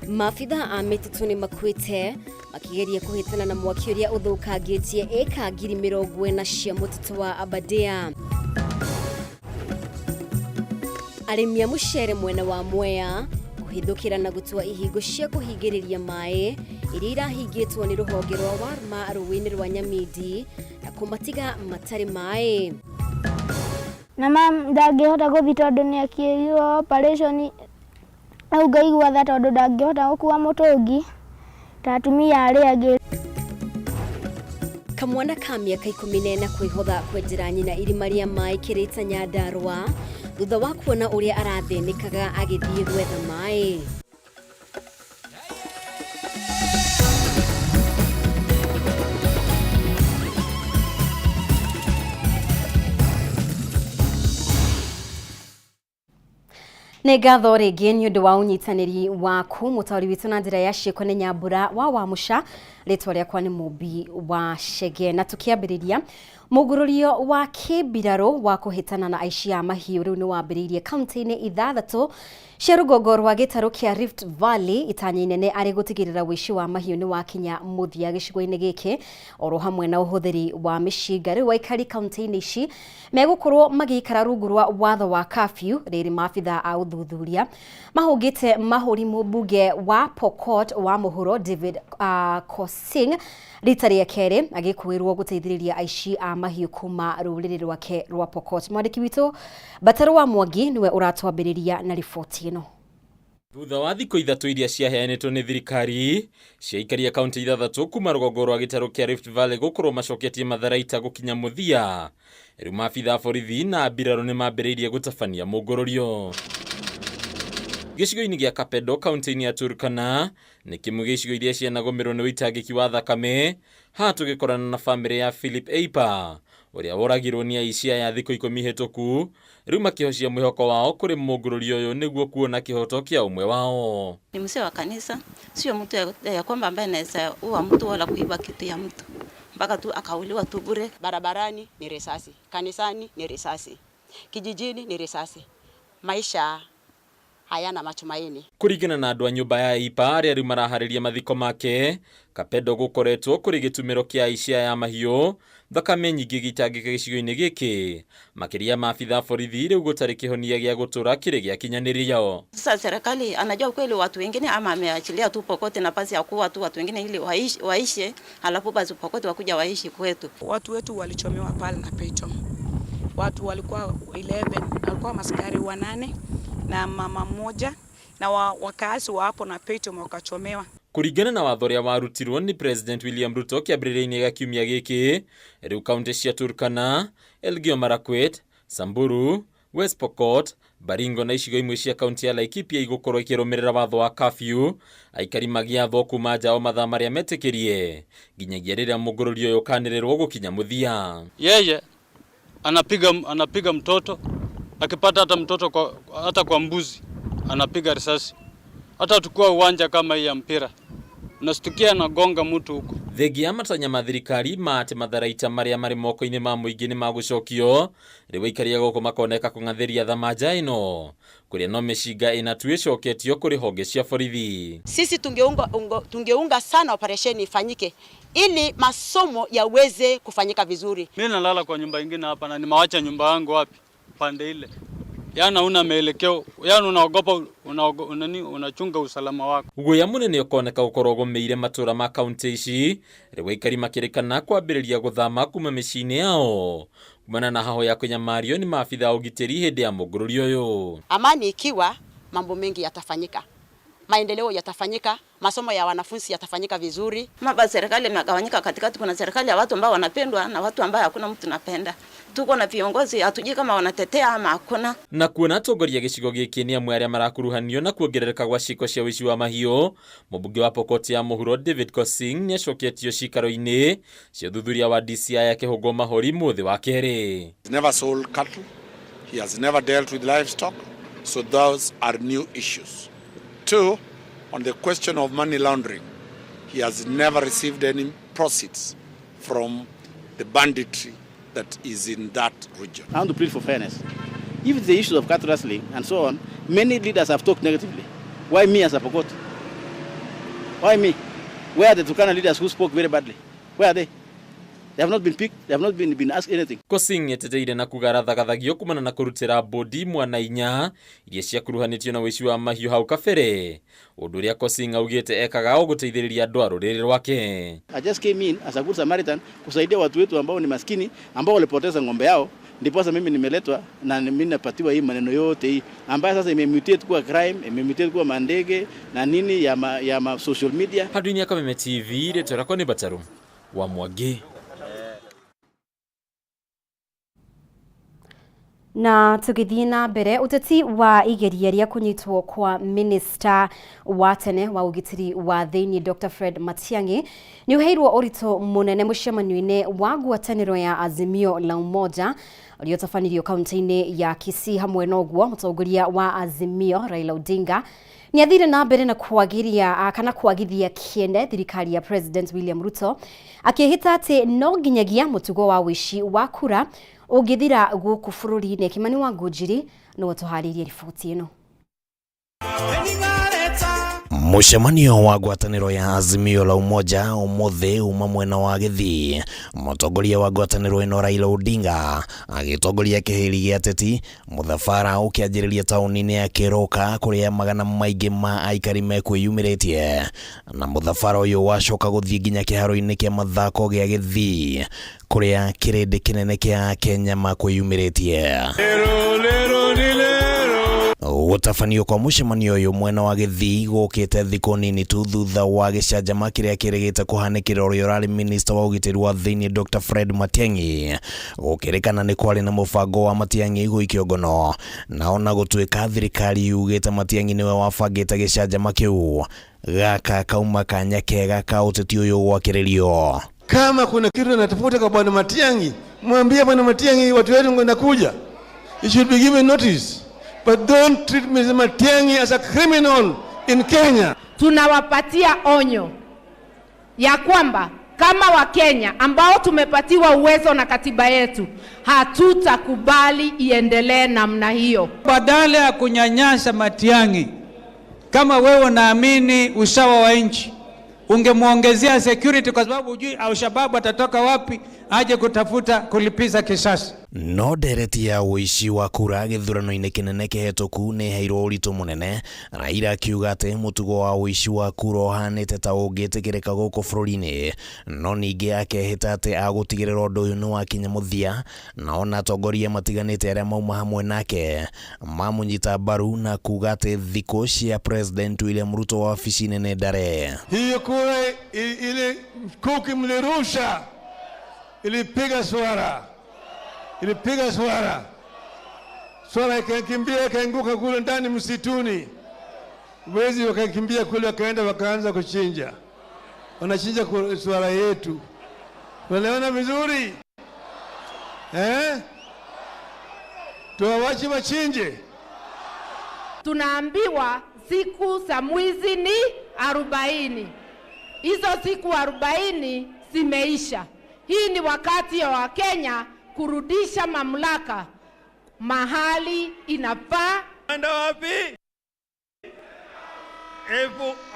Mafitha a mititu ni makuite makigeria kuhitana na mwaki uria uthukangitie eka 40 cia mutitu wa Aberdare. Arimi a mucere mwena wa Mwea kuhithukira na gutua ihingo cia kuhingiriria mai iria irahingitwo ni ruhonge rwa Warma ruwini rwa Nyamidi na kumatiga matari mai. Na mam ndangihota guthi tondu ni akirio operation au ngaigua tha tondu ndangihota gukua mutungi tatumia ari angi. Kamwana ka miaka 14 kwihotha kwenjera nyina irima ria mai kirita Nyandarua thutha wa kuona uria arathenekaga agithie gwetha mai. Negatho rĩngĩ nĩ ũndũ wa ũnyitanĩri waku mũtaũri witũ na njĩra ya ciĩko nĩ Nyambura wa Wamuca, rĩtwa rĩakwa nĩ Mũmbi wa Chege. Na tũkĩambĩrĩria mũgũrũrio wa kĩmbirarũ wa kũhĩtana na aici a mahiũ rĩu nĩ wambĩrĩirie kaunti-inĩ 6 cia rũgongo rwa gĩtarũ kĩa Rift Valley. Itanya inene arĩ gũtigĩrĩra ũici wa mahiũ nĩ wakinya mũthia gĩcigo-inĩ gĩkĩ oro hamwe na ũhũthĩri wa mĩcinga. Rĩu aikari kaunti-inĩ ici megũkorwo magĩikara rungu rwa watho wa curfew. Rĩrĩ maabitha a ũthuthuria mahũngĩte mahũri mũmbunge wa Pokot wa Mohoro David Kosing rita rĩa kerĩ agĩkwĩrwo gũteithĩrĩria aici a mahiũ kuma rũrĩrĩ rwake rwa Pokot. Mwandĩki witũ Bataro wa Mwangi niwe ũratwambĩrĩria na riboti ĩno. Thutha wa thikũ 3 iria ciaheanĩtwo nĩ thirikari cia aikari a kaunti 6 kuma rũgongo rwa gĩtarũ kĩa Rift Valley gũkorwo macoketie matharaita gũkinya mũthia, rĩu maabitha a borithi na mbirarũ nĩ mambĩrĩirie gũtabania mũngũrũrio. Gĩcigo-inĩ gĩa Kapedo kaunti-inĩ ya Turkana nĩ kĩmwe gĩcigo iria cianagũmĩrwo nĩ ũitangĩki wa thakame, haha tũgĩkorana na bamĩrĩ ya Philip Eipa ũrĩa woragirwo nĩ aici aya thikũ 10 hĩtũku, rĩu makĩhocia mwĩhoko wao kũrĩ mũngũrũrio ũyũ nĩguo kuona kĩhoto kĩa ũmwe wao. Ni mzee wa kanisa, sio mtu ya kwamba ambaye anaweza uwa mtu wala kuiba kitu ya mtu, mpaka tu akauliwa tu bure. Barabarani ni risasi, kanisani ni risasi, kijijini ni risasi. Maisha hayana matumaini. Kũringana na andũ a nyũmba ya Eipa arĩa rĩu maraharĩria mathiko make, Kapedo gũkoretwo kũrĩ gĩtumĩro kĩa aici aya mahiũ, thakame nyingĩ gĩitangĩka gĩcigo-inĩ gĩkĩ, makĩria maabitha borithi rĩu gũtarĩ kĩhonia gĩa gũtũra kĩrĩ gĩakinyanĩrio. Sasa serikali anajua kweli watu wengine ama ameachilia tu Pokot nafasi ya kuwa tu watu wengine ili waishi halafu basi Pokot wakuja waishi kwetu. Watu wetu walichomewa pale na peto. Watu walikuwa 11, walikuwa maskari 8 na mama mmoja na wakazi wa hapo na peto wakachomewa. Kũringana na watho ũrĩa warutirwo nĩ President William Ruto kĩambĩrĩria-inĩ gĩa kiumia gĩkĩ, rĩu kaunti cia Turkana, Elgeyo Marakwet, Samburu, West Pokot, Baringo na icigo imwe cia kaunti ya Laikipia igũkorwo ikĩrũmĩrĩra watho wa curfew, aikari magĩathwo kuma nja o mathaa marĩa metĩkĩrie nginyagia rĩrĩa mũngũrũrio ũyũ ũkanĩrĩrwo gũkinya mũthia. Yeye anapiga mtoto, akipata hata mtoto hata kwa mbuzi anapiga risasi. Hata tukua uwanja kama hii ya mpira nastukia na gonga mtu huko. Thengia matanya ma thirikari mate matharaita marĩa marĩ moko-inĩ ma mũingĩ nĩ magũcokio, rĩu aikari a gũkũ makoneka kũng'athĩria thamanja ĩno kũrĩa no mĩcinga ĩnatu ĩcoketio kũrĩ honge cia borithi. Sisi tungeunga sana operation ifanyike ili masomo yaweze kufanyika vizuri. Mimi nalala kwa nyumba nyingine hapa na nimewacha nyumba yangu wapi pande ile. Yana una maelekeo, yana unaogopa, unachunga usalama wako. Guoya munene ũkoneka gũkorwo ũgũmĩire matũra ma kaunti ici, rĩu aikari makĩrĩkana kwambĩrĩria gũthama kuma mĩciĩ-inĩ yao kumana na haho ya kũnyamario nĩ maabitha ũgitĩri hĩndĩ ya mũngũrũrio ũyũ. Amani ikiwa, mambo mengi yatafanyika, maendeleo yatafanyika, masomo ya wanafunzi yatafanyika vizuri. Maba serikali imegawanyika katikati, kuna serikali ya watu ambao wanapendwa na watu ambao hakuna mtu anapenda. Tuko na viongozi hatujui kama wanatetea ama hakuna. Na kuona atongoria gĩcigo gĩkĩ nĩ amwe arĩa marakuruhanio na kuongerereka gwa ciĩko cia ũici wa mahiũ, mũmbunge wa Pokot ya Mohoro David Kosing nĩ acoketio cikaro-inĩ cia ũthuthuria wa DCI ya kĩhũngũ mahori mũthĩ wa kerĩ. He never sold cattle, he has never dealt with livestock, so those are new issues. 2, on the question of money laundering, he has never received any proceeds from the banditry that is in that region. I want to plead for fairness. If the issues of cattle rustling and so on, many leaders have talked negatively. Why me as a Pokot? Why me? Where are the Turkana leaders who spoke very badly? Where are they? They have not been picked. They have not been asked anything. Kosing yeteteire na kugarathathagio kumana na kurutira bodi mwana inya iria ciakuruhanitio na wici wa mahiũ hau kabere. Ũndũ ũrĩa Kosing augĩte ekaga o gũteithĩrĩria andũ a rũrĩrĩ rwake. I just came in as a good Samaritan kusaidia watu wetu ambao ni maskini ambao walipoteza ng'ombe yao. Ndipo sasa mimi nimeletwa na mimi napatiwa hii maneno yote hii ambayo sasa imemutate kuwa crime, imemutate kuwa mandege na nini ya social media. Handũ-inĩ ya Kameme TV rĩtwa rĩakwa nĩ Bataru wa Mwangi. Na tugithii na mbere uteti wa igeria ria kunyitwo kwa minister wa tene wa ugitiri wa thiini Dr. Fred Matiang'i ni uheirwo urito munene mucemanio-ini wa ngwataniro ya Azimio la Umoja uliotabanirio kaunti-ini ya Kisii. Hamwe na uguo mutongoria wa Azimio Raila Odinga ni athire na mbere na kuagithia kiende thirikari ya President William Ruto, akihita ati no nginyagia mutugo wa wici wa kura ugithira guku bururi-ini. Kimani wa Ngujiri no tuharĩrie riboti ĩno. Mucemanio wa ngwatanĩro ya Azimio la Umoja umuthi uma mwena wa Githii. Mutongoria wa ngwatanĩro ĩno Raila Odinga agitongoria kĩhĩri gĩa ateti muthabara ũkĩanjĩrĩria taũni-inĩ ya Keroka kũrĩa magana maingĩ ma aikari mekwĩyumĩrĩtie, na muthabara ũyũ wacoka gũthiĩ nginya kĩharo-inĩ kĩa mathako gĩa Githii kũrĩa kĩrĩndĩ kĩnene kĩa Kenya makwĩyumĩrĩtie. Gũtabanio kwa mucemanio ũyũ mwena wa Githii gũkĩte thikũ nini tu thutha wa gĩcanjama kĩrĩa kĩrĩgĩte kũhanĩkĩra ũrĩa ũrarĩ minister wa ũgitĩri wa thĩinĩ Dr. Fred Matiang'i, gũkĩrĩkana nĩ kwarĩ na mũbango wa Matiang'i gũikio ngono, na ona gũtuĩka thirikari yugĩte Matiang'i nĩwe wabangĩte gĩcanjama kĩu, gaka kauma kanya kega ka ũteti ũyũ gwakĩrĩrio. Kama kuna kitu natafuta kwa bwana Matiang'i, mwambie bwana Matiang'i watu wetu wanakuja. You should be given notice. But don't treat Mr. Matiang'i as a criminal in Kenya. Tunawapatia onyo ya kwamba kama Wakenya ambao tumepatiwa uwezo na katiba yetu, hatutakubali iendelee namna hiyo. Badala ya kunyanyasa Matiang'i, kama wewe unaamini usawa wa nchi, ungemuongezea security, kwa sababu hujui Al-Shabaab atatoka wapi aje kutafuta kulipiza kisasi. No ndereti ya uici wa kura gĩthurano-inĩ kĩnene kĩhetũku nĩ heirwo ũritũ mũnene. Raila akiuga atĩ mũtugo wa uici wa kura ũhanĩte ta ũngĩtĩkĩrĩka gũkũ bũrũri-inĩ, no ningĩ akehĩta atĩ agũtigĩrĩra ũndũ ũyũ nĩ wakinya mũthia, na ona atongoria matiganĩte arĩa mauma hamwe nake mamũnyita mbaru na kuga atĩ thikũ cia President William Ruto wa wabici-inĩ nĩ ndare. Hiyo kura ile kuki mlirusha ilipiga swara. Ilipiga swara. Swara ikakimbia ikaanguka kule ndani msituni. Wezi wakakimbia kule wakaenda wakaanza kuchinja. Wanachinja swara yetu. Wanaona vizuri? Tuwawache wachinje. Tunaambiwa siku za mwizi ni 40. Hizo siku 40 zimeisha. Hii ni wakati ya Wakenya kurudisha mamlaka mahali inafaa. Enda wapi?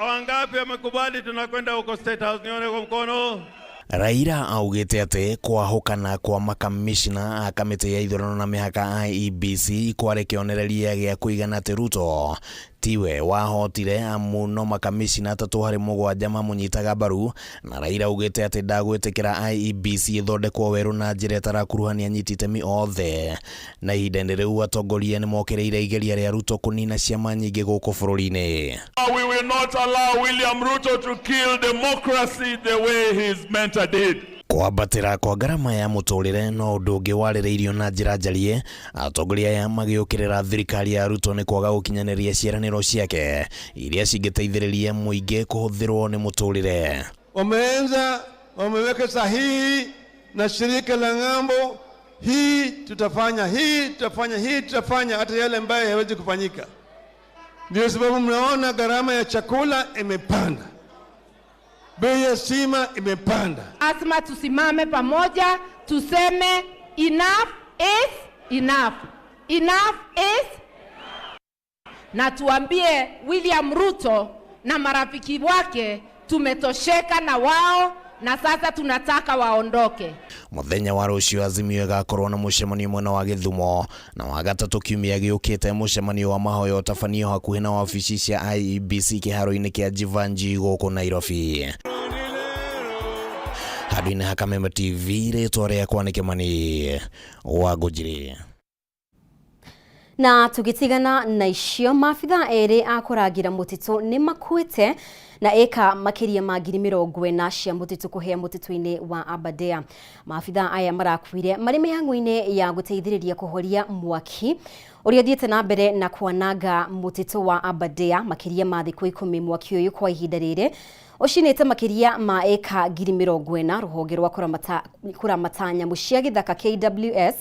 Wangapi wamekubali tunakwenda huko State House? Nione kwa mkono. Raila augĩte atĩ kwahũkana kwa makamishna a kamĩtĩ ya ithurano na mĩhaka IEBC kwarĩ kĩonereria gĩa kũigana atĩ Ruto tiwe wahotire amu no makamishna 3/7 mamũnyitaga mbaru, na Raila augĩte atĩ ndagwĩtĩkĩra IEBC ĩthondekwo werũ na njĩra ĩtarakuruhania anyiti itemi othe, na ihinda-inĩ rĩu atongoria nĩ mokĩrĩire igeria rĩa Ruto kũnina ciama nyingĩ gũkũ bũrũri-inĩ. We will not allow William Ruto to kill democracy the way he's meant to did. Kwambatĩra kwa ngarama ya mũtũrĩre no ũndũ ũngĩ warĩrĩirio na njĩra njarie. Atongoria aya magĩũkĩrĩra thirikari ya Ruto nĩ kwaga gũkinyanĩria ciĩranĩro ciake iria cingĩteithĩrĩria mũingĩ kũhũthĩrwo nĩ mũtũrĩre. Wameweka sahihi na shirika la ng'ambo, hii tutafanya, hii tutafanya, hii tutafanya, hata yale ambayo hayawezi kufanyika. Ndio sababu mnaona gharama ya chakula imepanda. Bei ya sima imepanda. Lazima tusimame pamoja tuseme enough is enough. Enough is na tuambie William Ruto na marafiki wake tumetosheka na wao na sasa tunataka waondoke. Muthenya wa rucio Azimio igakorwo na mucemanio mwena wa Githumo, na wa gatatu kiumia giukite mucemanio wa mahoya utafanio hakuhi na wabici cia IEBC kiharo-ini kia Jivanji guku Nairobi. Hadini ha Kameme TV ritwa riakwa ni Kimani wa Gujiri. Na tugitigana na icio, maabitha eri akuragira mutitu ni makuite na eka makiria ma 40 cia mutitu kuhea mutitu-ini wa Aberdare. Maabitha aya marakuire mari mihango-ini ya guteithiriria kuhoria mwaki uria thiete na mbere na kwananga mutitu wa Aberdare makiria ma thiku 10 mwaki uyu kwa ihinda riri oshinete makiria ma eka 40 ruhonge rwa kuramata nyamu cia githaka KWS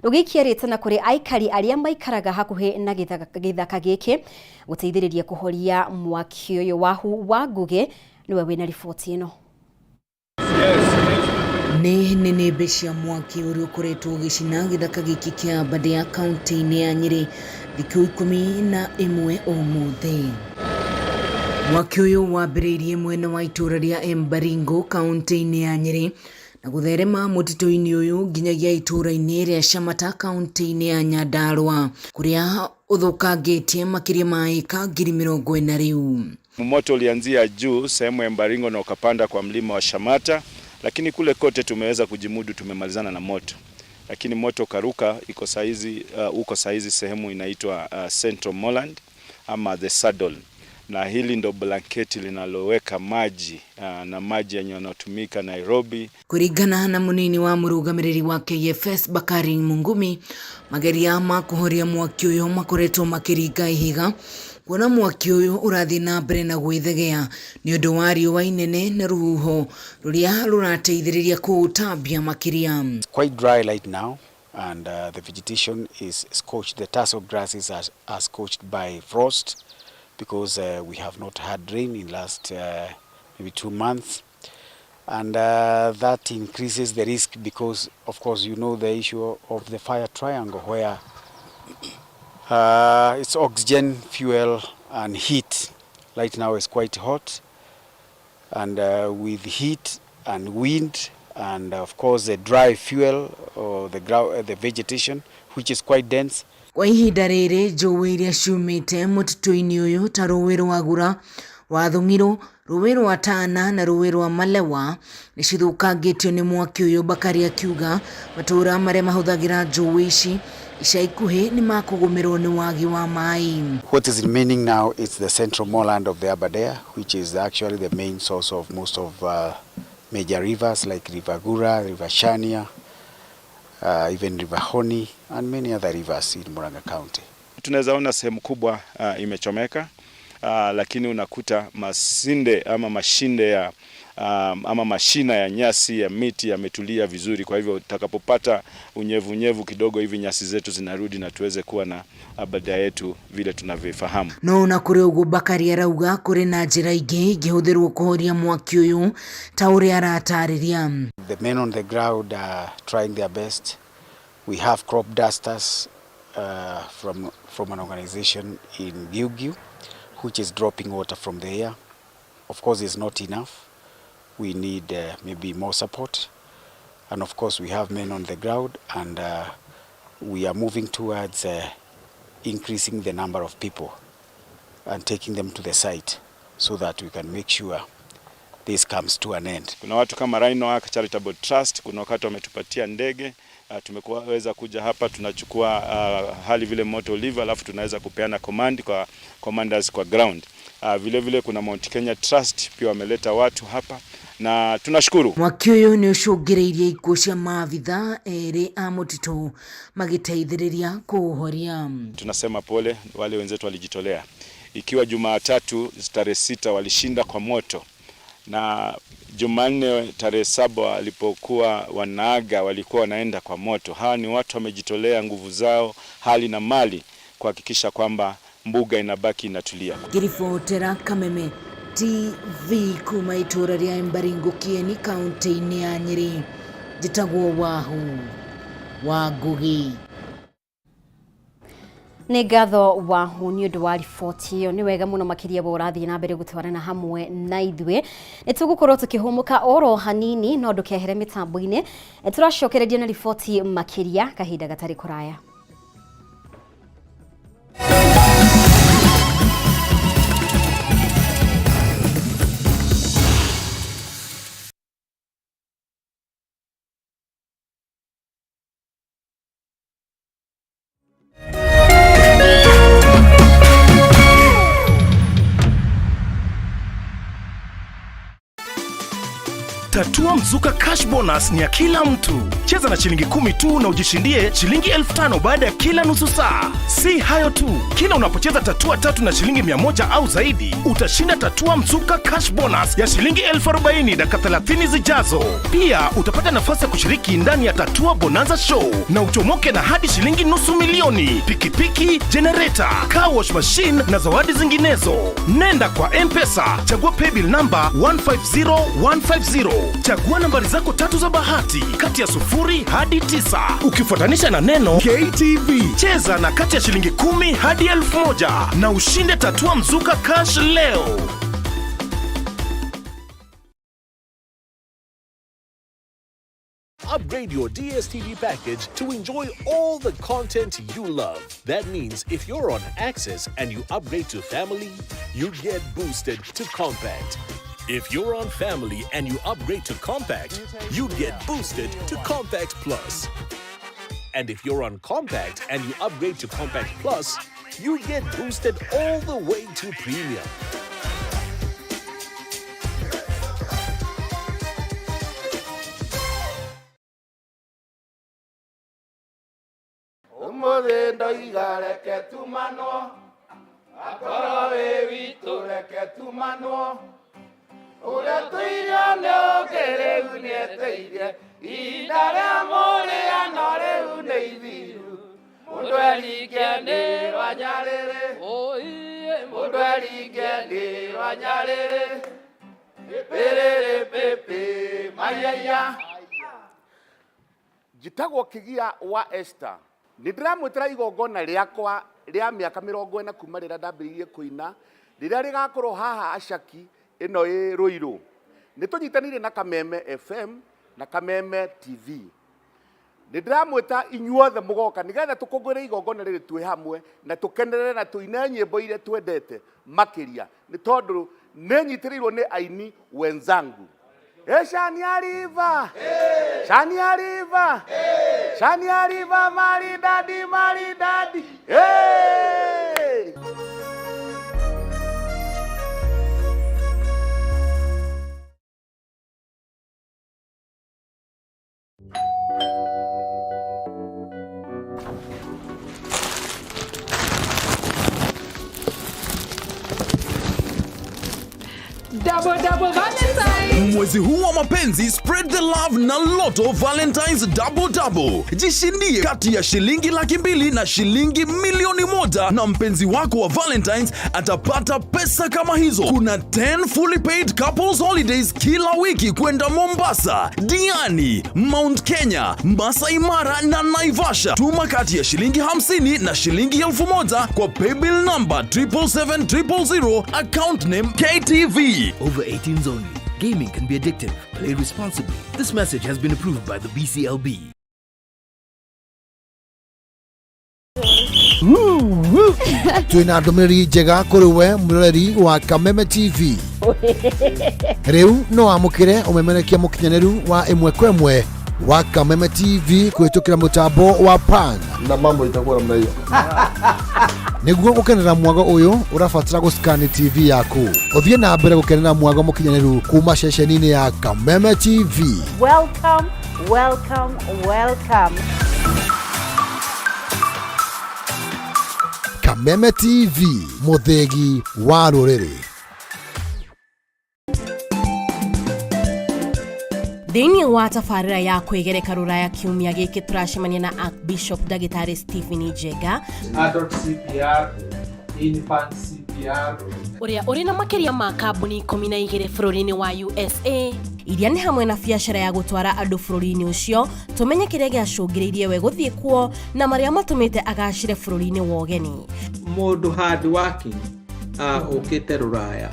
rugikiarite na kuri aikari aria maikaraga hakuhi na githaka giki guteithiriria kuhoria mwaki uyu wahu wa ngugi. Niwe wina riboti ino. Nĩ nĩmbe cia mwaki ũrĩa ũkoretwo ũgĩcina gĩthaka gĩkĩ kĩa Aberdare kaunti-inĩ ya Nyeri thikũ 11 ũmũthĩ. Mwaki ũyũ wambĩrĩirie mwena wa itũra rĩa Embaringo kaunti-inĩ ya Nyeri na gũtherema mũtitũ-inĩ ũyũ nginyagia itũra-inĩ rĩa Shamata kaunti-inĩ ya Nyandarua kũrĩa ũthũkangĩtie makĩria ma eka 40 rĩu. Moto ulianzia juu sehemu ya Embaringo na ukapanda kwa mlima wa Shamata, lakini kule kote tumeweza kujimudu, tumemalizana na moto. Lakini moto karuka uko saizi sehemu inaitwa Central Moreland ama the Saddle, na hili ndo blanketi linaloweka maji na maji yanayotumika Nairobi. Kuringana na munini wa murugamiriri wa KFS Bakari Mungumi, mageria ma kuhoria mwaki uyu makoretwo makiringa ihiga kuona mwaki uyu urathi na mbere na gwithegea ni undu wa riũa inene na ruhuho ruria rurateithiriria kuutambia makiria. It's quite dry right now and the vegetation is scorched. The tassel grasses are scorched by frost because we have not had rain in last maybe 2 months, and that increases the risk because of course you know the issue of the fire triangle where it's oxygen, fuel and heat. Right now it's quite hot, and with heat and wind and of course the dry fuel or the vegetation which is quite dense. Kwa ihinda rĩrĩ njũĩ iria ciumĩte mũtitũ-inĩ ũyũ ta rũĩ rwa Gura, wa Thung'iro, rũĩ rwa Tana na rũĩ rwa Malewa nĩ cithũkangĩtio nĩ mwaki ũyũ. Bakari akiuga matũũra marĩa mahũthagĩra njũĩ ici ica ikuhĩ nĩ makũgũmĩrwo nĩ wagi wa maĩ. What is remaining now is the central moorland of the Aberdare, which is actually the main source of most of major rivers like River Gura, River Shania, even River Honi and many other rivers in Murang'a County. Tunaweza ona sehemu kubwa imechomeka, lakini unakuta masinde ama mashinde ya ama mashina ya nyasi ya miti yametulia vizuri. Kwa hivyo utakapopata unyevu kidogo hivi nyasi zetu zinarudi na tuweze kuwa na Aberdare yetu vile tunavyofahamu. No na kuri ugu Bakari arauga kuri na njira ingĩ ingĩhũthĩrwo kuhoria mwaki ũyũ ta ũrĩa aratarĩria. The men on the ground are trying their best. We have crop dusters from an organization in Gilgil which is dropping water from the air. Of course it's not enough. We need maybe more support, and of course we have men on the ground, and we are moving towards increasing the number of people and taking them to the site so that we can make sure this comes to an end. Kuna watu kama Rhino Ark Charitable Trust, kuna wakati wametupatia ndege, tumeweza kuja hapa tunachukua hali vile moto ulivyo, alafu tunaweza kupeana command kwa commanders kwa ground. Vile vile kuna Mount Kenya Trust pia wameleta watu hapa na tunashukuru. Mwaki ũyũ nĩ ũcũngĩrĩirie ikuũ cia maabitha erĩ a mũtitũ magĩteithĩrĩria kuũhoria. Tunasema pole wale wenzetu walijitolea. Ikiwa Jumatatu tarehe 6 walishinda kwa moto, na Jumanne tarehe 7 walipokuwa wanaaga walikuwa wanaenda kwa moto. Hawa ni watu wamejitolea nguvu zao, hali na mali kuhakikisha kwamba mbuga inabaki inatulia. Kiribotera Kameme TV kuma itũra rĩa Embaringo Kieni kaunti-inĩ ya Nyeri, njĩtagwo Wahu wa Ngugi. Nĩ ngatho wahu nĩ ũndũ wa riboti ĩyo. Nĩ wega mũno makĩria bo ũrathiĩ na mbere gũtwarana hamwe na ithuĩ. Nĩ tũgũkorwo tũkĩhũmũka oro hanini no ndũkehere mĩtambo-inĩ. Tũracokereria na riboti makĩria kahinda gatarĩ kũraya. Tatua Mzuka Cash Bonus ni ya kila mtu. Cheza na shilingi 10 tu na ujishindie shilingi 5,000 baada ya kila nusu saa. Si hayo tu, kila unapocheza tatua 3 na shilingi 100 au zaidi, utashinda Tatua Mzuka Cash Bonus ya shilingi 40,000 dakika 30 zijazo. Pia utapata nafasi ya kushiriki ndani ya Tatua Bonanza Show na uchomoke na hadi shilingi $250,000, pikipiki, generator, car wash machine na zawadi zinginezo. Nenda kwa M-Pesa, chagua paybill number 150150. Chagua nambari zako 3 za bahati kati ya 0 hadi 9 ukifuatanisha na neno KTV. Cheza na kati ya shilingi 10 hadi 1,000 na ushinde Tatua Mzuka Cash leo. Upgrade your DSTV package to enjoy all the content you love. That means if you're on Access and you upgrade to Family, you get boosted to Compact. If you're on Family and you upgrade to Compact, you get boosted to Compact Plus. And if you're on Compact and you upgrade to Compact Plus, you get boosted all the way to Premium. Jitagwo Kigia wa Esther. Nĩndĩramwĩtĩra igongona rĩakwa rĩa mĩaka 40 kuma rĩrĩa ndambĩrĩirie kũina rĩrĩa rĩgakorwo haha Acaki ĩno ĩ Ruiru. Nĩtũnyitanĩire na Kameme FM na Kameme TV. Nĩndĩramwĩta inyuothe mũgoka nĩgetha tũkũngũĩre igongona rĩrĩ twĩ hamwe na tũkenerere na tũine nyĩmbo iria twendete makĩria nĩ tondũ nĩnyitĩrĩirwo nĩ aini wenzangu. Shani Arriva, Shani Arriva, Shani Arriva, maridadi, maridadi, hey! Double Valentine. Mwezi huu wa mapenzi, spread the love na Lotto Valentine's Double. Jishindie kati ya shilingi 200,000 na shilingi 1,000,000 na mpenzi wako wa Valentine's atapata pesa kama hizo. Kuna 10 fully paid couples holidays kila wiki kwenda Mombasa, Diani, Mount Kenya, Masai Mara na Naivasha. Tuma kati ya shilingi 50 na shilingi 1,000 kwa paybill number 77700, account name KTV. Over 18s only. Gaming can be addictive. Play responsibly. This message has been approved by the BCLB. Twina ndũmĩrĩri njega kũrĩ we mũroreri wa Kameme TV. Rĩu no amũkĩre ũmemerekia mũkinyanĩru wa ĩmwe kwa ĩmwe wa Kameme TV kũhĩtũkĩra mũtambo wa Pan. Na mambo itakuwa namna hiyo. Nĩguo gũkenera mwago ũyũ ũrabatara gũscan TV yaku. Ũthiĩ na mbere gũkenera mwago mũkinyanĩru kuma ceceni-inĩ ya Kameme TV. Welcome, welcome, welcome. Kameme TV, mũthegi wa rũrĩrĩ. Thĩinĩ wa tabarĩra ya kwĩgereka rũraya kiumia gĩkĩ tũracemania na Archbishop Ndagĩtarĩ Stephen Njega, Adult CPR, Infant CPR, ũrĩa ũrĩ na makĩria ma kambuni 12 bũrũri-inĩ wa USA, iria nĩ hamwe na biacara ya gũtwara andũ bũrũri-inĩ ũcio, tũmenye kĩrĩa gĩacũngĩrĩirie we gũthiĩ kuo na marĩa matũmĩte agacire bũrũri-inĩ wa ũgeni. Mũndũ hard working ũkĩte Rũraya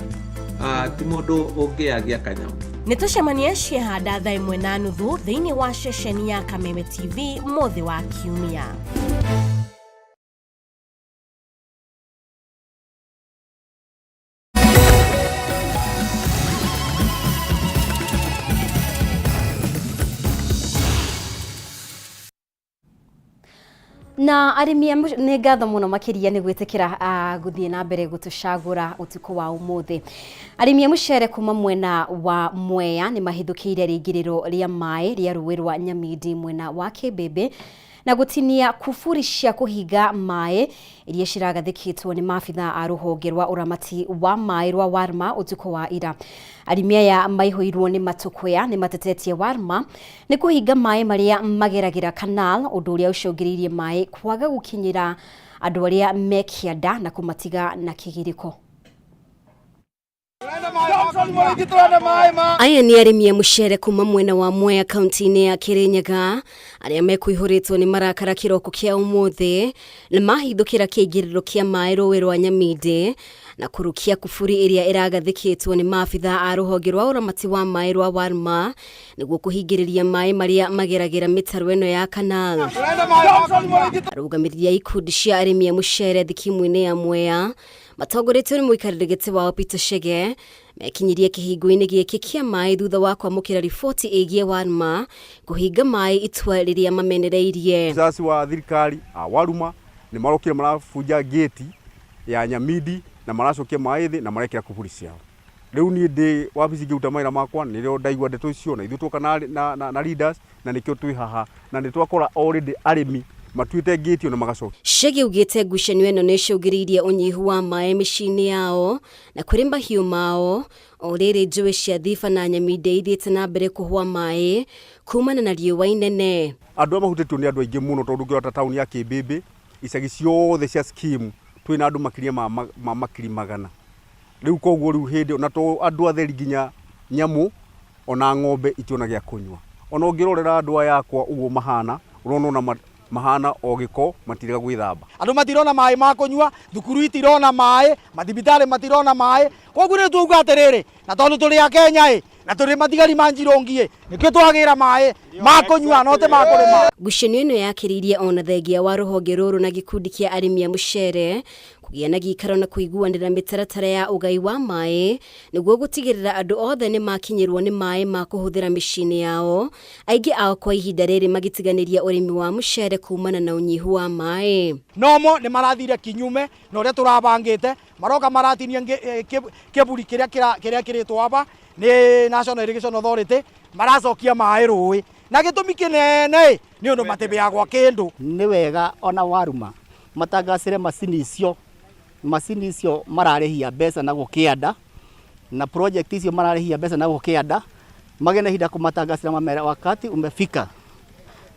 ti mũndũ ũngĩagia kanyamũ. Nĩ tũcemanie ciehanda 1:30 thĩinĩ wa ceceni ya Kameme TV mũthĩ wa kiumia. Na arimi nĩ ngatho mũno makĩria nĩ gwĩtĩkĩra gũthiĩ na mbere gũtũcagũra ũtukũ wa ũmũthĩ. Arimi a mũcere kuma mwena wa Mwea nĩ mahithũkĩire rĩingĩrĩro rĩa maĩ rĩa rũĩ rwa Nyamidi mwena wa Kĩmbĩmbĩ na gũtinia kuburi cia kũhinga maĩ iria ciragathĩkĩtwo nĩ maabitha a rũhonge rwa ũramati wa maĩ rwa Warma ũtukũ wa ira. Arimi aya maihũirwo nĩ matũkũya nĩ matetetie Warma nĩ kũhinga maĩ marĩa mageragĩra canal, ũndũ ũrĩa ũcũngĩrĩirie maĩ kwaga gũkinyĩra andũ arĩa me kĩanda na kũmatiga na kĩgirĩko. Aya nĩ arĩmi a mũcere kuma mwena wa Mwea kaunti-inĩ ya Kirinyaga arĩa mekũihũrĩtwo nĩ marakara kĩroko kĩa ũmũthĩ nĩ mahithũkĩra kĩingĩrĩro kĩa maĩ rũĩ rwa Nyamidi na kũrũkia kuburi ĩrĩa ĩragathĩkĩtwo nĩ maabitha a rũhonge rwa ũramati wa maĩ rwa Warma nĩguo kũhingĩrĩria maĩ marĩa mageragĩra mĩtaro ĩno ya canal. Arũgamĩrĩri a ikundi cia arĩmi a mũcere thikimu-inĩ ya Mwea matongoretio nĩ mũikarĩri gĩtĩ wao Peter Chege mekinyirie kĩhingo-inĩ gĩkĩ kĩa maĩ thutha wa kwamũkĩra riboti ĩgiĩ Warma kũhinga maĩ itua rĩrĩa mamenereirie. Sasa wa thirikari a Warma nĩ marokire marafunja gate ya Nyamidi na maracokia maĩ thĩ na marekĩra kuburi ciao. Rĩu niĩ ndĩ wabici ngĩruta mawĩra makwa nĩrĩo ndaigua ndeto icio na ithuĩ twoka na leaders na nĩkĩo twĩ haha na nĩ twakora already arĩmi matuĩte gate na magacokia. Chege ugĩte ngucanio ĩno nĩ ĩcũngĩrĩirie ũnyihu wa maĩ mĩciĩ-inĩ yao na kũrĩ mahiũ mao o rĩrĩ njũĩ cia Thiba na Nyamidi ithiĩte na mbere kũhũa maĩ kumana na riũa inene. Andũ mahutĩtio nĩ andũ aingĩ mũno tondũ ũngĩrora taũni ya Kĩmbĩmbĩ icagi ciothe cia scheme twĩna andũ makĩria ma makiri magana. Rĩu koguo rĩu hĩndĩ na to andũ atheri nginya nyamũ ona ng'ombe ikiona gĩa kũnyua. Ona ũngĩrorera andũ aya akwa ũguo mahana ũrona mahana o gĩko matirega gwĩthamba. Andũ matirona maĩ ma kũnyua, thukuru itirona maĩ, mathibitarĩ matirona maĩ. Koguo nĩ tuuga atĩrĩrĩ, na tondũ tũrĩ a Kenya na tũrĩ matigari ma Njirũngi nĩkĩo twagĩra maĩ ma kũnyua no te ma kũrĩma. Ngucanio ĩno yakĩrĩirie ona thengia wa rũhonge rũrũ na gĩkundi kĩa arĩmi a mũcere kũgĩa na gĩikaro na kũiguanĩra mĩtaratara ya ũgai wa maĩ nĩguo gũtigĩrĩra andũ othe nĩ makinyĩrwo nĩ maĩ ma kũhũthĩra mĩciĩ-inĩ yao, aingĩ ao kwa ihinda rĩrĩ magĩtiganĩria ũrĩmi wa mũcere kumana na ũnyihu wa maĩ. Nomo nĩ marathire kinyume na ũrĩa tũrabangĩte, maroka maratinia kĩburi kĩrĩa kĩrĩtwo hapa nĩ National Irrigation Authority, maracokia maĩ rũĩ na gĩtũmi kĩnene nĩ ũndũ matĩbĩya gwa kĩndũ. Nĩ wega ona Warma matangacĩre macini icio mararĩhia mbeca na gũkĩanda na project icio mararĩhia mbeca na gũkĩanda magene hinda kũmatangacĩra mamera wakati umefika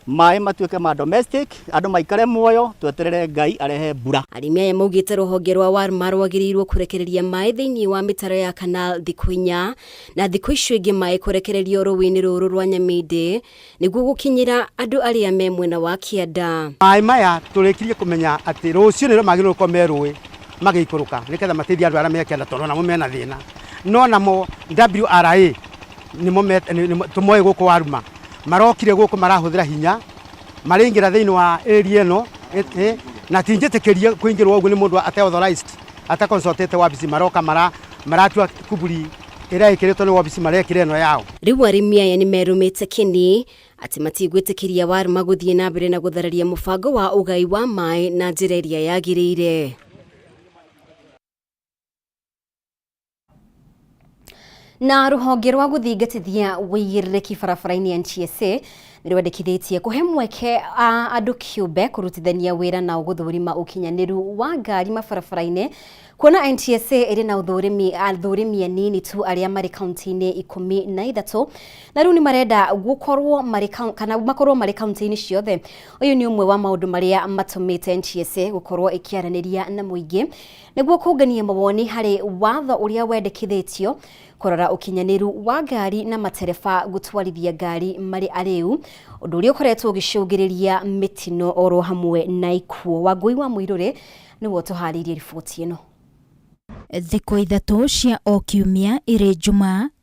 maĩ matuĩke ma domestic, andũ maikare muoyo tweterere Ngai arehe mbura. Arĩmi aya maugĩte rũhonge rwa Warma rwagĩrĩirwo kũrekereria maĩ thĩinĩ wa mĩtaro ya canal thikũ inya na thikũ icio ingĩ maĩ kũrekererio rũĩ-inĩ rũrũ rwa Nyamidi nĩguo gũkinyĩra andũ arĩa me mwena wa kĩanda. Maĩ maya tũrĩkirie kũmenya atĩ rũciũ nĩrĩo magĩrĩirwo gũkorwo me rũĩ magĩikũrũka nĩgetha mateithie andũ arĩa me kĩanda tondũ namo mena thĩna. No namo WRA nĩmo tũmoĩ gũkũ Warma marokire gũkũ marahũthĩra hinya maringĩra thĩinĩ wa area ĩno na tinjĩtĩkĩrie kũingĩrwo ũguo nĩ mũndũ authorized consultete wabici maroka maratua kuburi ĩrĩa ĩkĩrĩtwo nĩ wabici marekĩra ĩno yao. Rĩu arĩmi aya nĩ merũmĩte kĩni atĩ matigwĩtĩkĩria Warma gũthiĩ na mbere na gũthararia mũbango wa ũgai wa maĩ na njĩra ĩrĩa yagĩrĩire. Na rũhonge rwa gũthingatithia wĩigĩrĩrĩki barabara-inĩ NTSA nirwendekithitie kuhe mweke andu kiumbe kurutithania wira na guthurima ukinyaniru wa ngari mabarabara-ini kuona NTSA iri na uthurimi anini tu aria mari kaunti-ini 13 na riu ni marenda gukorwo makorwo mari kaunti-ini ciothe. Uyu ni umwe wa maundu maria matumite NTSA gukorwo ikiaraniria na muingi niguo kungania mawoni hari watho uria wendekithitio kurora ukinyaniru wa ngari na matereba gutwarithia ngari mari ariu, undu uria ukoretwo ugicungiriria mitino oro hamwe na ikuo. Wangui wa Muirure niwe tuharirie riboti ino. Thikũ ithatũ cia o kiumia iri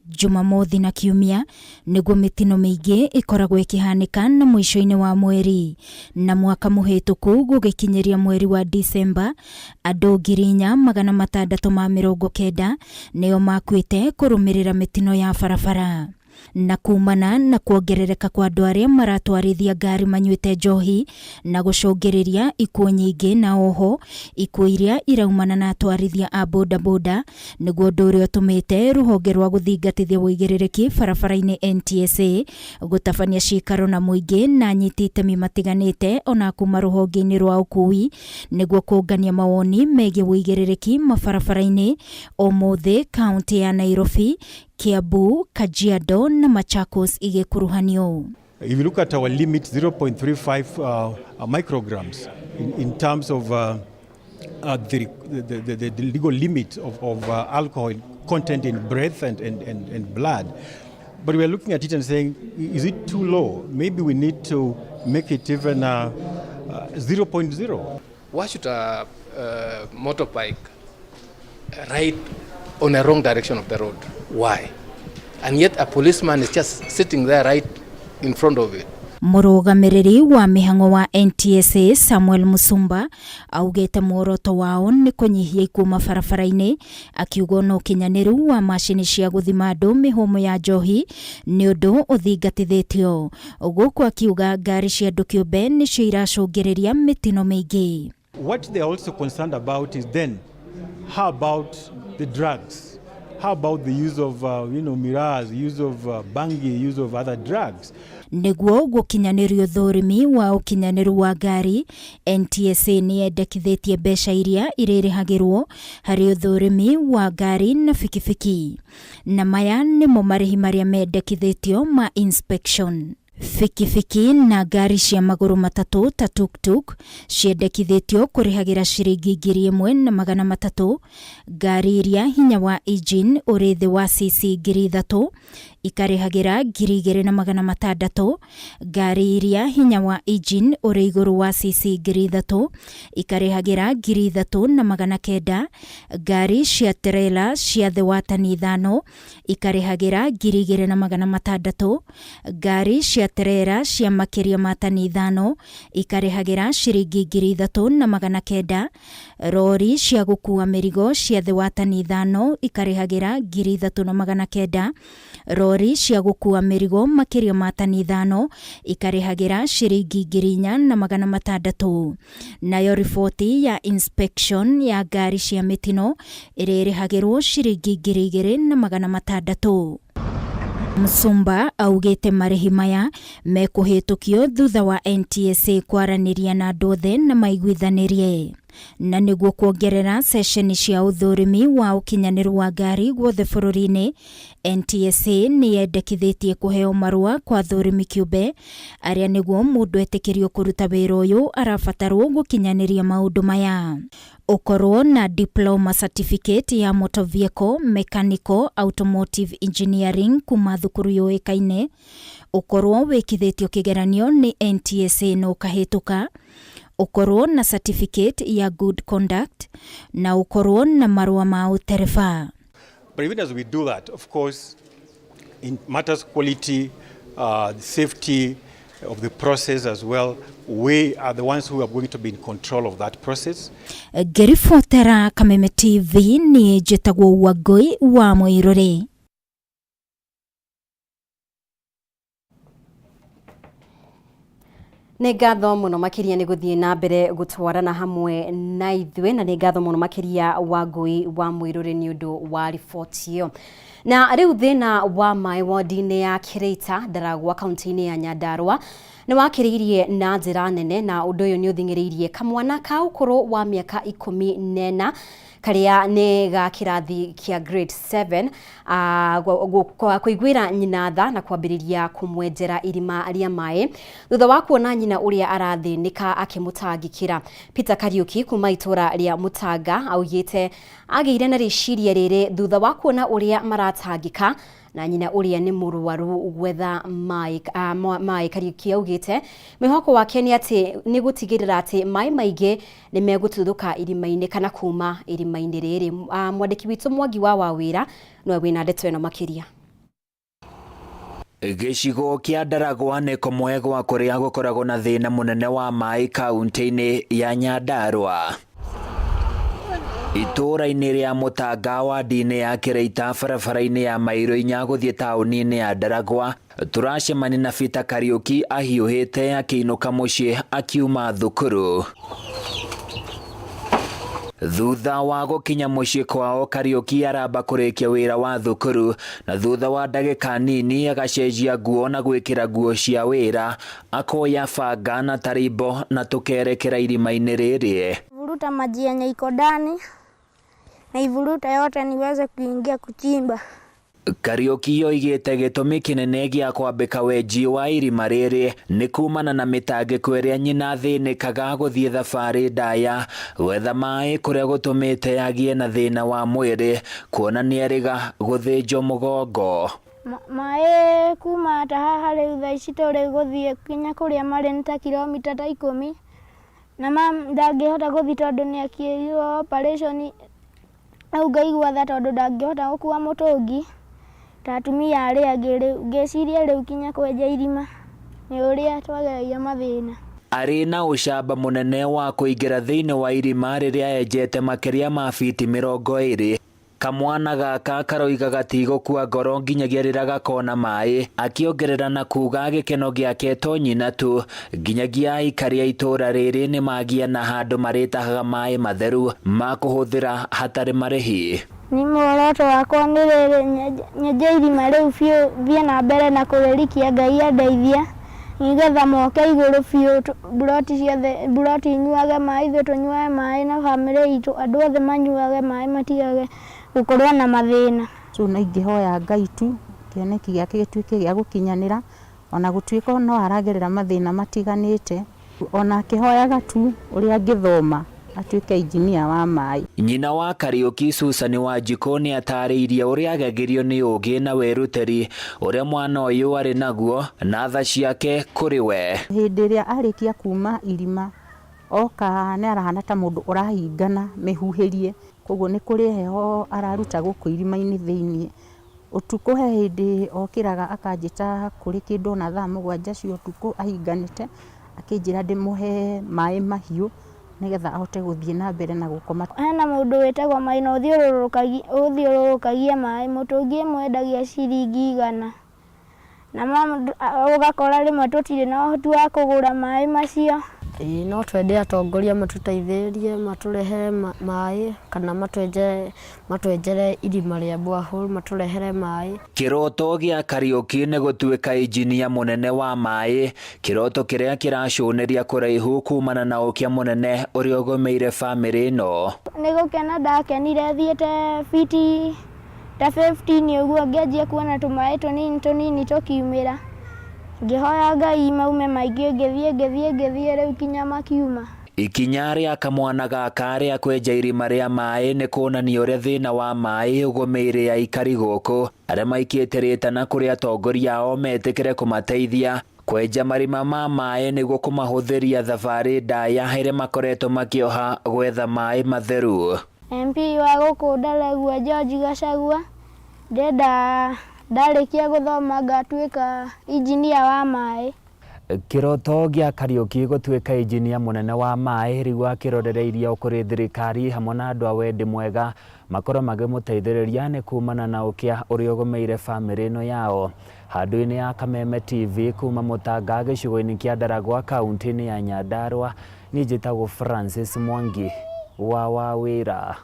Jumamothi na Kiumia niguo mitino miingi ikoragwo ikihanika na mwisho-ini wa mweri, na mwaka muhituku gugikinyiria mweri wa Disemba andu 4,690 nio makuite kurumirira mitino ya barabara. Na kumana na kuongerereka kwa andu aria maratwarithia ngari manyuite njohi na gucungiriria ikuo nyingi, na oho ikuo iria iraumana na atwarithia a bodaboda niguo undu uria utumite ruhonge rwa guthingatithia uigiririkia barabara-ini NTSA gutabania cikaro na muingi na anyiti itemi matiganite ona kuma ruhonge-ini rwa ukui niguo kungania mawoni megie uigiririkia mabarabara-ini omothi kaunti ya Nairobi, Kiambu, Kajiado na Machakos igikuruhanio. If you look at our limit 0.35 micrograms in terms of the legal limit of alcohol content in breath and blood, but we are looking at it and saying, is it too low? Maybe we need to make it even 0.0. Why should a motorbike ride on a wrong direction of the road? Why? And yet a policeman is just sitting there right in front of it. Murugamiriri wa mihango wa NTSA Samuel Musumba augete muoroto wao ni kunyihia ikuo mabarabara-ini, akiuga no kinyaniru wa macini cia guthima andu mihumo ya njohi ni undu uthingatithitio. Guku akiuga ngari cia andu kiumbe nicio iracungiriria mitino miingi. What they are also concerned about is then, how about the drugs? How about the use of mirage, use of bangi, use of other drugs? Niguo gukinyanirio thurimi wa ukinyaniru wa ngari, NTSA ni yendekithitie mbeca iria iririhagirwo hari uthurimi wa ngari na fikifiki, na maya nimo marihi maria mendekithitio ma inspection. Fikifiki na ngari cia maguru matatu ta tuk-tuk ciendekithitio kurihagira ciringi 1,300. Ngari iria hinya wa engine uri thi wa cc 3,000 ikarihagira 2,600. Ngari iria hinya wa engine uri iguru wa cc 3,000 ikarihagira 3,900. Ngari cia trailer cia thi wa tani 5 ikarihagira 2,600. Ngari cia trailer cia makiria ma tani 5 ikarihagira ciringi 3,900. Rori cia gukua mirigo cia thi wa tani 5 ikarihagira 3,900. Rori cia gukua mirigo makiria ma tani 5 ikarihagira ciringi 4,600. Nayo riboti ya inspection ya ngari cia mitino iririhagirwo ciringi 2,600. Musumba augete marihi maya mekuhitukio thutha wa NTSA kwaraniria na andu othe na maiguithanirie, na niguo kuongerera session cia uthurimi wa ukinyaniru wa ngari guothe bururi-ini. NTSA ni yendekithitie kuheo marua kwa thurimi kiumbe aria niguo mundu etikirio kuruta wira uyu arabatarwo gukinyaniria maundu maya: ukorwo na diploma certificate ya motor vehicle mechanical automotive engineering kuma thukuru yuikaine, ukorwo wikithitio kigeranio ni NTSA no kahituka, ukorwo na certificate ya good conduct, na ukorwo na marua ma utereba. But even as we do that, of course, in matters quality, safety of the process as well, we are the ones who are going to be in control of that process. Gerifotera Kameme TV ni jetagwo Wangui wa Muirure. Nĩ ngatho mũno makĩria nĩ gũthiĩ na mbere gũtwarana hamwe na ithuĩ, na nĩ ngatho mũno makĩria wa ngui wa Mũirũrĩ nĩ ũndũ wa riboti ĩyo. Na rĩu thĩna wa maĩ wodi-inĩ ya Kĩrĩita Ndaragwa kaunti-inĩ ya Nyandarua nĩ wakĩrĩirie na njĩra nene, na ũndũ ũyũ nĩ ũthing'ĩrĩirie kamwana ka ũkũrũ wa mĩaka 14 karĩa nĩ ga kĩrathi kĩa grade 7 kũiguĩra nyina tha na kwambĩrĩria kũmwenjera irima rĩa maĩ thutha wa kuona nyina ũrĩa arathĩnĩka akĩmũtangĩkĩra. Peter Kariuki kuma itũra rĩa Mũtanga augĩte agĩire na rĩciria rĩrĩ thutha wa kuona ũrĩa maratangĩka na nyina ũrĩa nĩ mũrwaru gwetha maĩ. Kariuki augĩte mwĩhoko wake nĩ atĩ nĩ gũtigĩrĩra atĩ maĩ maingĩ nĩ megũtuthũka irima-inĩ kana kuma irima-inĩ rĩrĩ. Mwandĩki witũ Mwangi wa Wawĩra nĩwe wĩna ndeto ĩno makĩria. Gĩcigo kĩa Ndaragwa nĩ kũmwe gwa kũrĩa gũkoragwo na thĩna mũnene wa maĩ kaunti-inĩ ya Nyandarua. Itũra-inĩ rĩa Mũtanga wadi-inĩ ya Kĩrĩita barabara-inĩ ya Mairũ-inya gũthiĩ taũni-inĩ ya Ndaragwa tũracemania na Peter Kariuki ahiũhĩte akĩinũka mũciĩ akiuma thukuru. Thutha wa gũkinya mũciĩ kwao, Kariuki aramba kũrĩkia wĩra wa thukuru na thutha wa ndagĩka nini agacenjia nguo na gwĩkĩra nguo cia wĩra, akoya banga na tarimbo na tũkerekera irima-inĩ rĩrĩ. Vuruta maji yenye iko ndani na ivuruta yote niweze kuingia kuchimba. Kariuki oigĩte gĩtũmi kĩnene gĩa kwambĩka wenji wa irima rĩrĩ nĩ kumana na mĩtangĩko ĩrĩa nyina athĩnĩkaga gũthiĩ thabarĩ ndaya gwetha maĩ, kũrĩa gũtũmĩte agĩe na thĩna wa mwĩrĩ kuona nĩ erĩga gũthĩnjwo mũgongo. Maĩ kuma ta haha rĩu thaa ici tũrĩ gũthiĩ kinya kũrĩa marĩ nĩ ta kilomita ta 10 na ndangĩhota gũthiĩ tondũ nĩ akĩirwo operation. Rĩu ngaigua tha tondũ ndangĩhota gũkua mũtũngi ta atumia arĩa angĩ. Rĩu ngĩciria rĩu kinya kwenja irima nĩ ũrĩa twageragia mathĩna. Arĩ na ũcamba mũnene wa kũingĩra thĩinĩ wa irima rĩrĩa enjete makĩria ma biti 20. Kamwana gaka karoiga gatigũkua ngoro nginyagia rĩrĩa gakona maĩ, akĩongerera na kuga gĩkeno gĩake to nyina tu, nginyagia aikari a itũra rĩrĩ nĩ magia na handũ marĩtahaga maĩ matheru ma kũhũthĩra hatarĩ marĩhi. Nĩ muoroto wakwa nĩ rĩrĩ nyenje irima rĩu biũ thiĩ na mbere na kũrĩrikia, Ngai andeithia nĩgetha moke igũrũ biũ, buroti ciothe, buroti inyuage maĩ, ithuĩ tũnyuage maĩ na bamĩrĩ itũ, andũ othe manyuage maĩ matigage gũkorwo na mathĩna. Rĩu na ingĩhoya Ngai tu kĩoneki gĩake gĩtuĩke gĩa gũkinyanĩra, ona gũtuĩka no aragerera mathĩna matiganĩte, ona akĩhoyaga tu ũrĩa angĩthoma atuĩke injinia wa maĩ. Nyina wa Kariuki Susan Wanjikũ nĩ atarĩirie ũrĩa agegirio nĩ ũgĩ na weruteri ũrĩa mwana ũyũ arĩ naguo na tha ciake kũrĩ we. Hĩndĩ ĩrĩa arĩkia kuma irima oka nĩ arahana ta mũndũ ũrahingana mĩhuhĩrie, koguo nĩ kũrĩ heho araruta gũkũ irima-inĩ thĩinĩ. Ũtukũ he hĩndĩ okĩraga akanjĩta kũrĩ kĩndũ na thaa 7 cia ũtukũ ahinganĩte, akĩnjĩra ndĩmũhe maĩ mahiũ nĩgetha ahote gũthiĩ na mbere na gũkoma. Hena mũndũ wĩtagwo Maina ũthiũrũrũkagia maĩ, mũtũngi ĩmwe endagia ciringi 100 na ũgakora rĩmwe tũtirĩ na ũhoti wa kũgũra maĩ macio. No twende atongoria matũteithĩrĩrie matũrehere maĩ kana matwenjere irima rĩa borehole matũrehere maĩ. Kĩroto gĩa Kariuki nĩ gũtuĩka injinia mũnene wa maĩ, kĩroto kĩrĩa kĩracũnĩria kũraihu kumana na ũkĩa mũnene ũrĩa ũgũmĩire bamĩrĩ ĩno. Nĩ gũkena ndakenire thiĩte biti ta 15 ũguo ngĩanjia kuona tũmaĩ tũnini tũkiumĩra. Ngĩhoya Ngai maume maingĩ, ngĩthiĩ rĩu kinya makiuma. Ikinya rĩa kamwana gaka rĩa kwenja irima rĩa maĩ nĩ kuonania ũrĩa thĩna wa maĩ ũgũmĩire aikari gũkũ, arĩa maikĩte rĩtana kũrĩ atongoria ao metĩkĩre kũmateithia kwenja marima ma maĩ nĩguo kũmahũthĩria thabarĩ ndaya ĩrĩa makoretwo makĩoha gwetha maĩ matheru. MP wa gũkũ Ndaragwa George Gachagua ndenda ndarĩkia gũthoma ngatuĩka injinia wa maĩ. Kiroto gĩa Kariuki gũtuĩka injinia mũnene wa maĩ rĩu akĩrorereirio kũrĩ thirikari hamwe na andũ a wendi mwega makorwo magĩmũteithĩrĩria nĩ kumana na ũkĩa ũrĩa ũgũmĩire bamĩrĩ ĩno yao. Handũ-inĩ ya Kameme TV kuma Mũtanga gĩcigo-inĩ kĩa Ndaragwa kaunti-inĩ ya Nyandarua, niĩ njĩtagwo Francis Mwangi wa Wawĩra.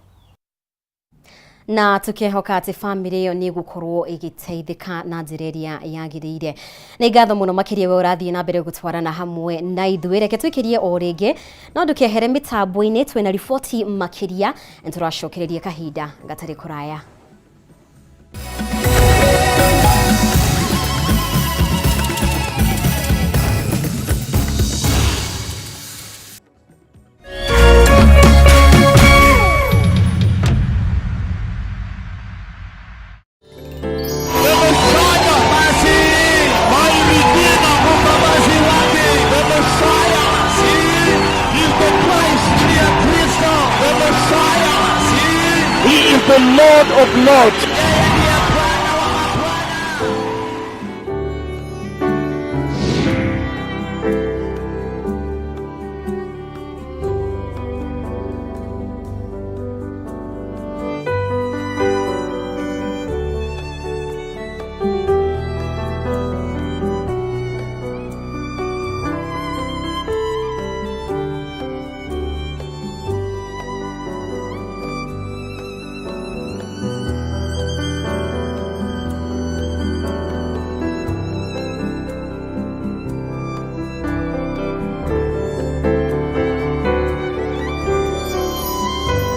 Na tukihoka ati family yo ni gukorwo igiteithika na njira iria yagirire. Ni ngatho muno makiria we urathie na mbere gutwarana hamwe na ithuĩ reke twikirie o ringi no ndukehere mitambo-ini twina riboti makiria nturacokereria kahinda gatari kuraya. The Lord of Lords.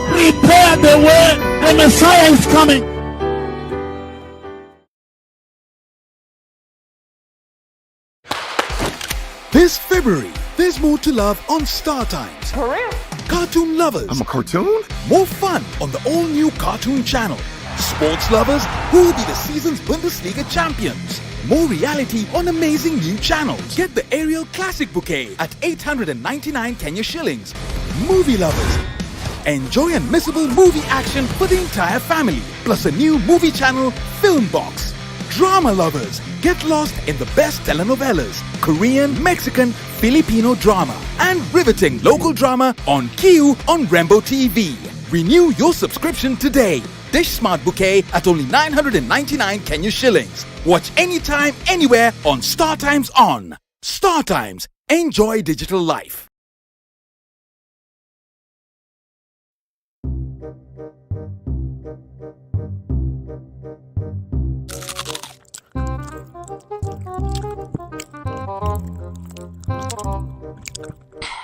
Prepare the way, the Messiah is coming. This February, there's more to love on Star Times. Career? Cartoon lovers. I'm a cartoon? More fun on the all-new Cartoon Channel. Sports lovers, who will be the season's Bundesliga champions? More reality on amazing new channels. Get the Ariel Classic Bouquet at 899 Kenya shillings. Movie lovers, enjoy unmissable movie action for the entire family, plus a new movie channel, Film Box. Drama lovers, get lost in the best telenovelas, Korean, Mexican, Filipino drama, and riveting local drama on Q on Rembo TV. Renew your subscription today. Dish Smart Bouquet at only 999 Kenya shillings. Watch anytime, anywhere on Star Times On. Star Times. Enjoy digital life.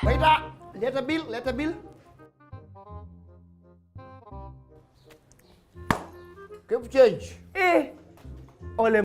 Waiter, let a bill, let a bill. Keep change. Ole